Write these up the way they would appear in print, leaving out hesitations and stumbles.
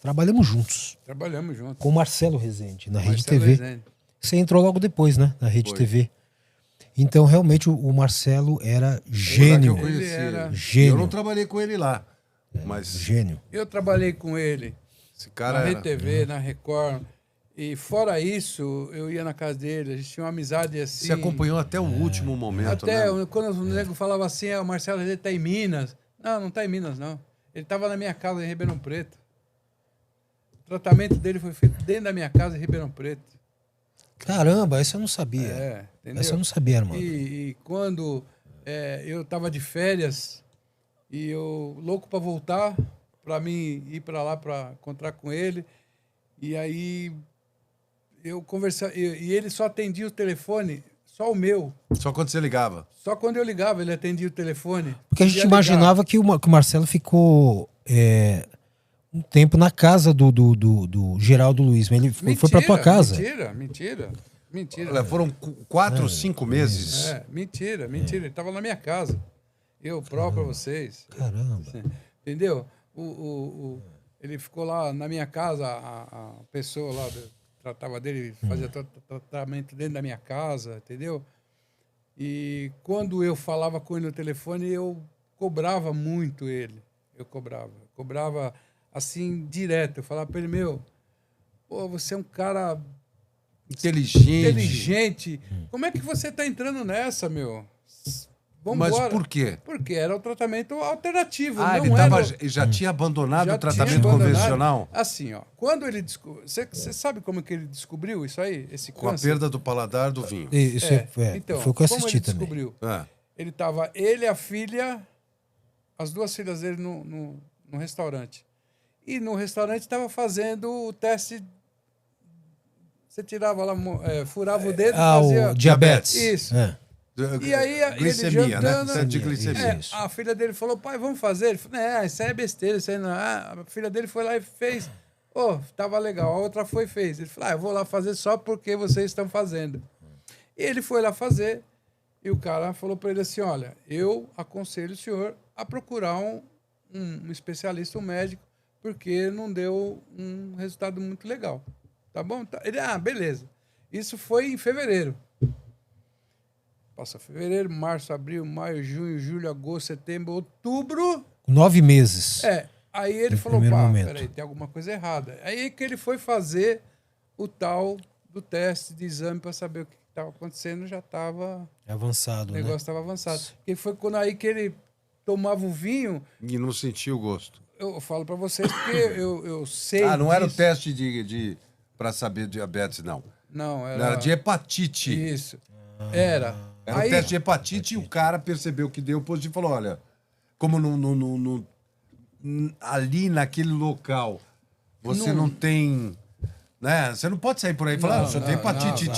Trabalhamos juntos. Trabalhamos juntos. Com o Marcelo Rezende, na Rede Marcelo TV. Rezende. Você entrou logo depois, né? Na Rede Foi. TV. Então, realmente, o Marcelo era gênio. Que eu conheci Ele era ele. gênio. Eu não trabalhei com ele lá. Mas Gênio. Eu trabalhei com ele esse cara na era... Rede TV, na Record. E fora isso, eu ia na casa dele, a gente tinha uma amizade assim. Você acompanhou até o último momento, Até né? quando o nego falava assim, o Marcelo Rezende tá em Minas. Não, não tá em Minas, não. Ele tava na minha casa em Ribeirão Preto. O tratamento dele foi feito dentro da minha casa em Ribeirão Preto. Caramba, essa eu não sabia. Entendeu? Essa eu não sabia, irmão. E quando eu tava de férias e eu louco para voltar, para mim ir para lá para encontrar com ele, e aí eu conversava, e ele só atendia o telefone, só o meu. Só quando você ligava. Só quando eu ligava ele atendia o telefone. Porque a gente Ia imaginava que o Marcelo ficou um tempo na casa do Geraldo Luiz, mas ele foi pra tua casa. Mentira. Olha, foram 4, 5 meses. Mentira. Ele estava na minha casa. Eu provo para vocês. Caramba. Entendeu? Ele ficou lá na minha casa, a pessoa lá tratava dele, fazia tratamento dentro da minha casa, entendeu? E quando eu falava com ele no telefone, eu cobrava muito ele. Eu cobrava assim, direto. Eu falava para ele, pô, você é um cara inteligente. Como é que você tá entrando nessa, meu? Vambora. Mas por quê? Porque era o tratamento alternativo. Ah, não ele já tinha abandonado já o tratamento tinha abandonado. convencional? Assim, ó, quando ele descobriu... Você sabe como que ele descobriu isso aí? Esse Com a câncer? perda do paladar do vinho. Isso Então, foi o que eu como assisti ele também. descobriu? É. A filha, as duas filhas dele no restaurante. E no restaurante estava fazendo o teste. Você tirava lá, furava o dedo e fazia... o diabetes. Isso. E aí, glicemia, ele jantando, né? De glicemia. a filha dele falou, pai, vamos fazer? Ele falou, isso aí é besteira, isso aí não. A filha dele foi lá e fez. Tava legal. A outra foi e fez. Ele falou, eu vou lá fazer só porque vocês estão fazendo. E ele foi lá fazer. E o cara falou para ele assim, olha, eu aconselho o senhor a procurar um especialista, um médico, porque não deu um resultado muito legal. Tá bom? Ele, beleza. Isso foi em fevereiro. Passa fevereiro, março, abril, maio, junho, julho, agosto, setembro, outubro. 9 meses. Aí ele falou, peraí, tem alguma coisa errada. Aí que ele foi fazer o tal do teste de exame para saber o que estava acontecendo, já estava... Avançado, o negócio estava avançado. E foi quando aí que ele tomava o vinho... E não sentia o gosto. Eu falo para vocês porque eu sei não disso. era o teste para saber diabetes, não. Não, Era de hepatite. Isso. Era o teste de hepatite e o cara percebeu que deu positivo e falou, olha, como ali naquele local você não tem... Né? Você não pode sair por aí e falar, você tem hepatite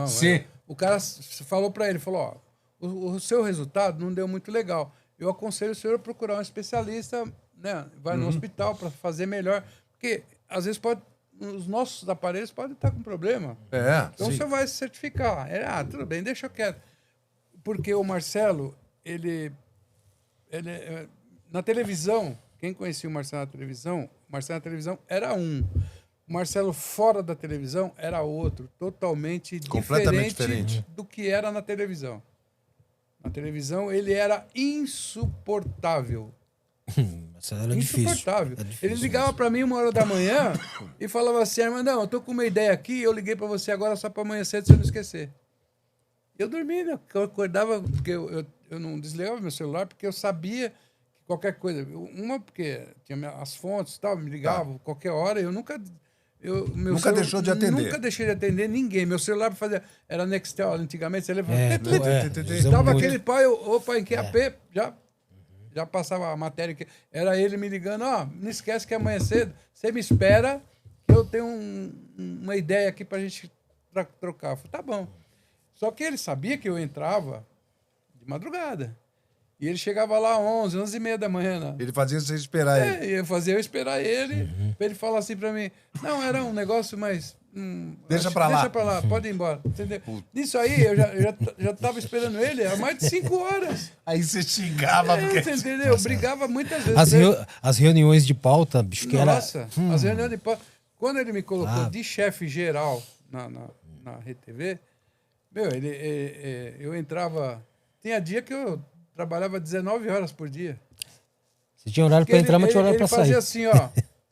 C. O cara falou para ele, falou, o seu resultado não deu muito legal. Eu aconselho o senhor a procurar um especialista, né? Vai no hospital para fazer melhor. Porque, às vezes, os nossos aparelhos podem estar com problema. Então, você vai se certificar. Tudo bem, deixa quieto. Porque o Marcelo, ele na televisão, quem conhecia o Marcelo na televisão era um. O Marcelo fora da televisão era outro, completamente diferente do que era na televisão. Na televisão ele era insuportável. Era insuportável. Difícil. Ele ligava para mim 1h da manhã e falava assim, Armandão, eu tô com uma ideia aqui, eu liguei para você agora só para amanhã cedo, você não esquecer. Eu dormia, né? Eu acordava, porque eu não desligava meu celular, porque eu sabia que qualquer coisa... porque tinha as fontes e tal, me ligavam qualquer hora, eu nunca deixou de atender. Nunca deixei de atender ninguém. Meu celular fazia... Era Nextel antigamente, você levava... Dava aquele pai, opa, em QAP, já passava a matéria. Era ele me ligando, não esquece que amanhã cedo, você me espera, que eu tenho uma ideia aqui pra gente trocar. Eu falei, tá bom. Só que ele sabia que eu entrava de madrugada. E ele chegava lá 11h30 da manhã. Né? Ele fazia você esperar ele. Eu fazia eu esperar ele, pra ele falar assim pra mim. Não, era um negócio mais Deixa pra lá. Deixa pra lá, pode ir embora. Entendeu? Isso aí, eu já tava esperando ele há mais de 5 horas. Aí você xingava. Você entendeu? Eu brigava muitas vezes. As reuniões de pauta, bicho, que era... Nossa, as reuniões de pauta. Quando ele me colocou de chefe geral na RTV, eu entrava... Tinha dia que eu trabalhava 19 horas por dia. Você tinha horário para entrar, mas tinha horário para sair. Ele fazia assim, ó.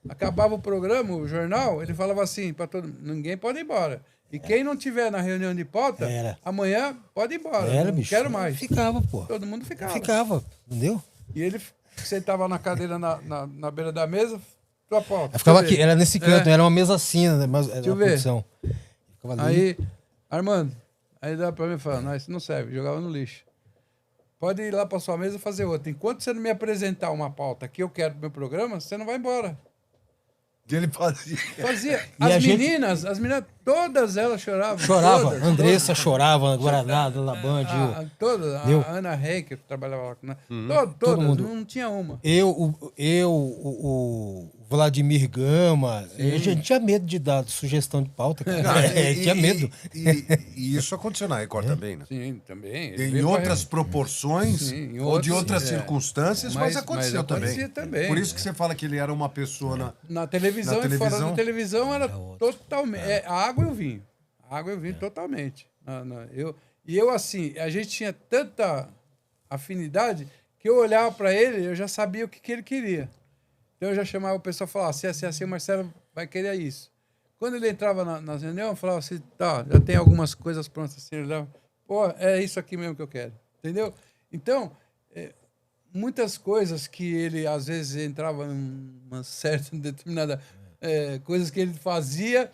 Acabava o programa, o jornal, ele falava assim para todo mundo, ninguém pode ir embora. E quem não tiver na reunião de pauta, amanhã pode ir embora. Não bicho. Quero mais. Ficava, pô. Todo mundo ficava. Ficava, entendeu? E ele sentava na cadeira na beira da mesa, tua pauta. Ficava aqui, era nesse canto, era uma mesa assim, né? Mas era uma posição. Aí, Armando, aí dava para mim e falava, não, isso não serve, jogava no lixo. Pode ir lá para sua mesa e fazer outra. Enquanto você não me apresentar uma pauta que eu quero pro meu programa, você não vai embora. E ele fazia. As meninas, todas elas choravam. Chorava. Todas, Andressa chorava, Guaraná, na Band. Todas. A Ana Rey, que trabalhava lá com todas, mundo. não tinha uma. O Vladimir Gama, a gente tinha medo de dar sugestão de pauta. Tinha medo. E isso aconteceu na Record também, né? Sim, também. Em outras proporções ou de outras circunstâncias, mas aconteceu também. Por isso que você fala que ele era uma pessoa na televisão e fora da televisão era totalmente... a água e o vinho. A água e o vinho totalmente. Eu, assim, a gente tinha tanta afinidade que eu olhava para ele e eu já sabia o que ele queria. Então eu já chamava o pessoal e falava, se assim, o Marcelo vai querer isso. Quando ele entrava na reunião, eu falava assim, tá, já tem algumas coisas prontas assim, ele dava, pô, é isso aqui mesmo que eu quero. Entendeu? Então, muitas coisas que ele, às vezes, entrava em uma certa, determinada coisas que ele fazia,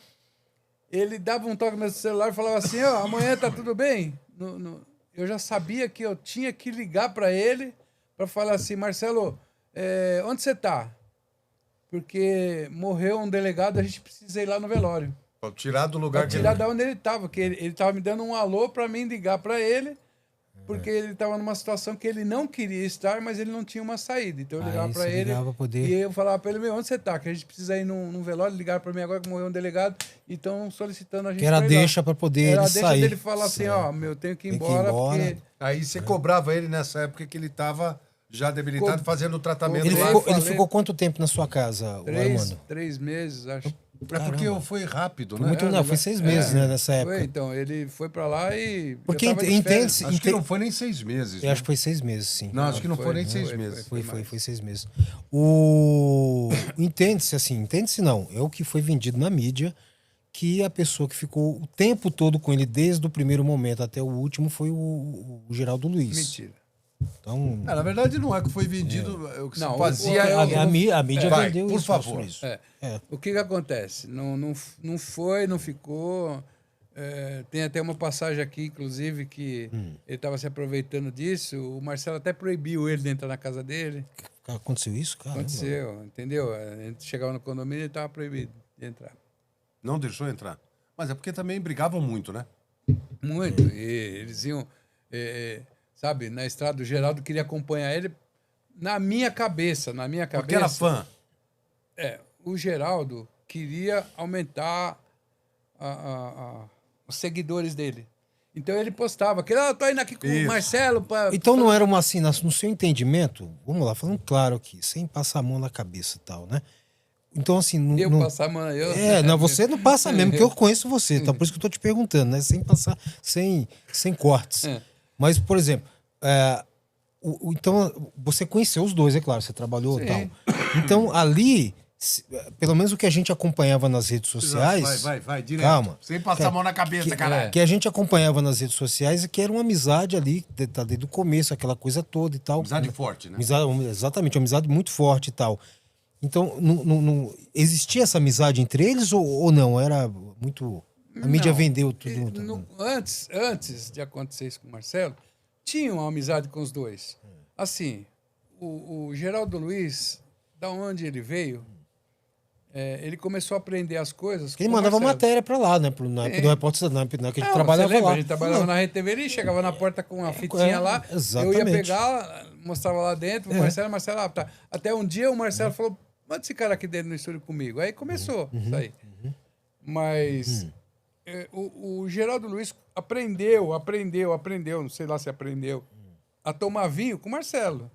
ele dava um toque no meu celular e falava assim, ó, amanhã tá tudo bem? Eu já sabia que eu tinha que ligar para ele para falar assim, Marcelo, onde você tá? Porque morreu um delegado, a gente precisa ir lá no velório. Pra tirar do lugar que ele... tirar de onde ele estava, que ele estava me dando um alô para mim ligar para ele, porque ele estava numa situação que ele não queria estar, mas ele não tinha uma saída. Então eu ligava para ele e eu falava para ele, onde você tá? Que a gente precisa ir num velório, ligar para mim agora que morreu um delegado, e estão solicitando a gente. Que era deixa para poder ele sair. Era deixa dele falar assim, ó, tenho que ir embora, porque... Aí você cobrava ele nessa época que ele estava... já debilitado, fazendo o tratamento. Ele ficou quanto tempo na sua casa, o Armando? 3 meses, acho. Porque foi rápido, né? Foi 6 meses, né, nessa época. Então, ele foi pra lá e... Porque entende... Acho que não foi nem 6 meses. Eu acho que foi 6 meses, sim. Não, acho que não foi nem 6 meses. Foi 6 meses. Entende-se assim, entende-se não. É o que foi vendido na mídia, que a pessoa que ficou o tempo todo com ele, desde o primeiro momento até o último, foi o Geraldo Luiz. Mentira. Então, na verdade, não é que foi vendido. O que não, se fazia. A mídia vendeu por isso. Favor. Isso. O que acontece? Não foi, não ficou. Tem até uma passagem aqui, inclusive, que ele estava se aproveitando disso. O Marcelo até proibiu ele de entrar na casa dele. Aconteceu isso, cara? Aconteceu, entendeu? A gente chegava no condomínio e ele estava proibido de entrar. Não deixou entrar. Mas é porque também brigavam muito, né? Muito. E eles iam. Sabe, na estrada, o Geraldo queria acompanhar ele na minha cabeça. Porque era fã. O Geraldo queria aumentar os seguidores dele. Então ele postava que eu tô indo aqui com o Marcelo. Então não era uma assim, no seu entendimento, vamos lá, falando claro aqui, sem passar a mão na cabeça e tal, né? Então, assim... Passar a mão... não, você não passa mesmo, porque eu conheço você, então por isso que eu tô te perguntando, né? Sem passar, sem cortes. Mas, por exemplo, então você conheceu os dois, é claro, você trabalhou e tal. Então, ali, pelo menos o que a gente acompanhava nas redes sociais... Vai, direto. Calma. Sem passar a mão na cabeça, caralho. Que a gente acompanhava nas redes sociais, que era uma amizade ali, desde o começo, aquela coisa toda e tal. Amizade forte, né? Exatamente, uma amizade muito forte e tal. Então, não existia essa amizade entre eles ou não? Era muito... A mídia vendeu tudo. Antes de acontecer isso com o Marcelo, tinha uma amizade com os dois. Assim, o Geraldo Luiz, da onde ele veio, ele começou a aprender as coisas. Ele mandava matéria pra lá, né? Na época do repórter, na época que a gente trabalhava lá. A gente trabalhava na RTV, ele chegava na porta com uma fitinha lá, exatamente. Eu ia pegar, mostrava lá dentro, o Marcelo, tá. Até um dia o Marcelo falou, manda esse cara aqui dentro no estúdio comigo. Aí começou isso aí. Mas o Geraldo Luiz aprendeu, não sei lá se aprendeu, a tomar vinho com o Marcelo.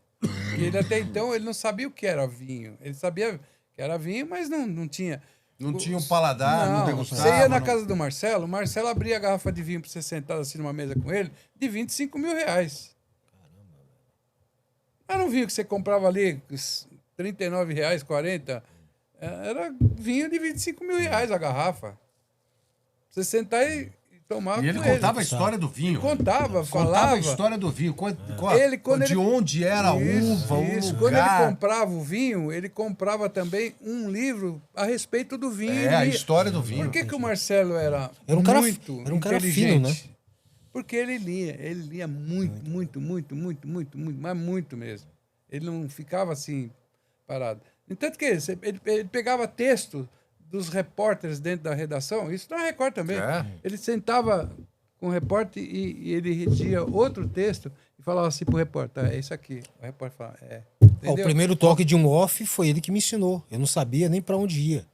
E ele até então ele não sabia o que era vinho. Ele sabia que era vinho, mas não tinha. Não tinha um paladar, não degustava. Você ia na casa do Marcelo, o Marcelo abria a garrafa de vinho para você sentar assim numa mesa com ele, de 25 mil reais. Era um vinho que você comprava ali, 39 reais, 40. Era vinho de 25 mil reais a garrafa. Você sentar e tomar. E ele contava a história do vinho. Contava, falava. Contava a história do vinho. De onde era a uva, o lugar. Quando ele comprava o vinho, ele comprava também um livro a respeito do vinho. A história do vinho. Por que o Marcelo era um cara fino, né? Porque ele lia muito, mas muito mesmo. Ele não ficava assim, parado. No entanto que ele pegava texto dos repórteres dentro da redação, isso na Record também. Ele sentava com o repórter e ele redigia outro texto e falava assim pro repórter, é isso aqui. O repórter falava, o primeiro toque de um off foi ele que me ensinou. Eu não sabia nem para onde ia.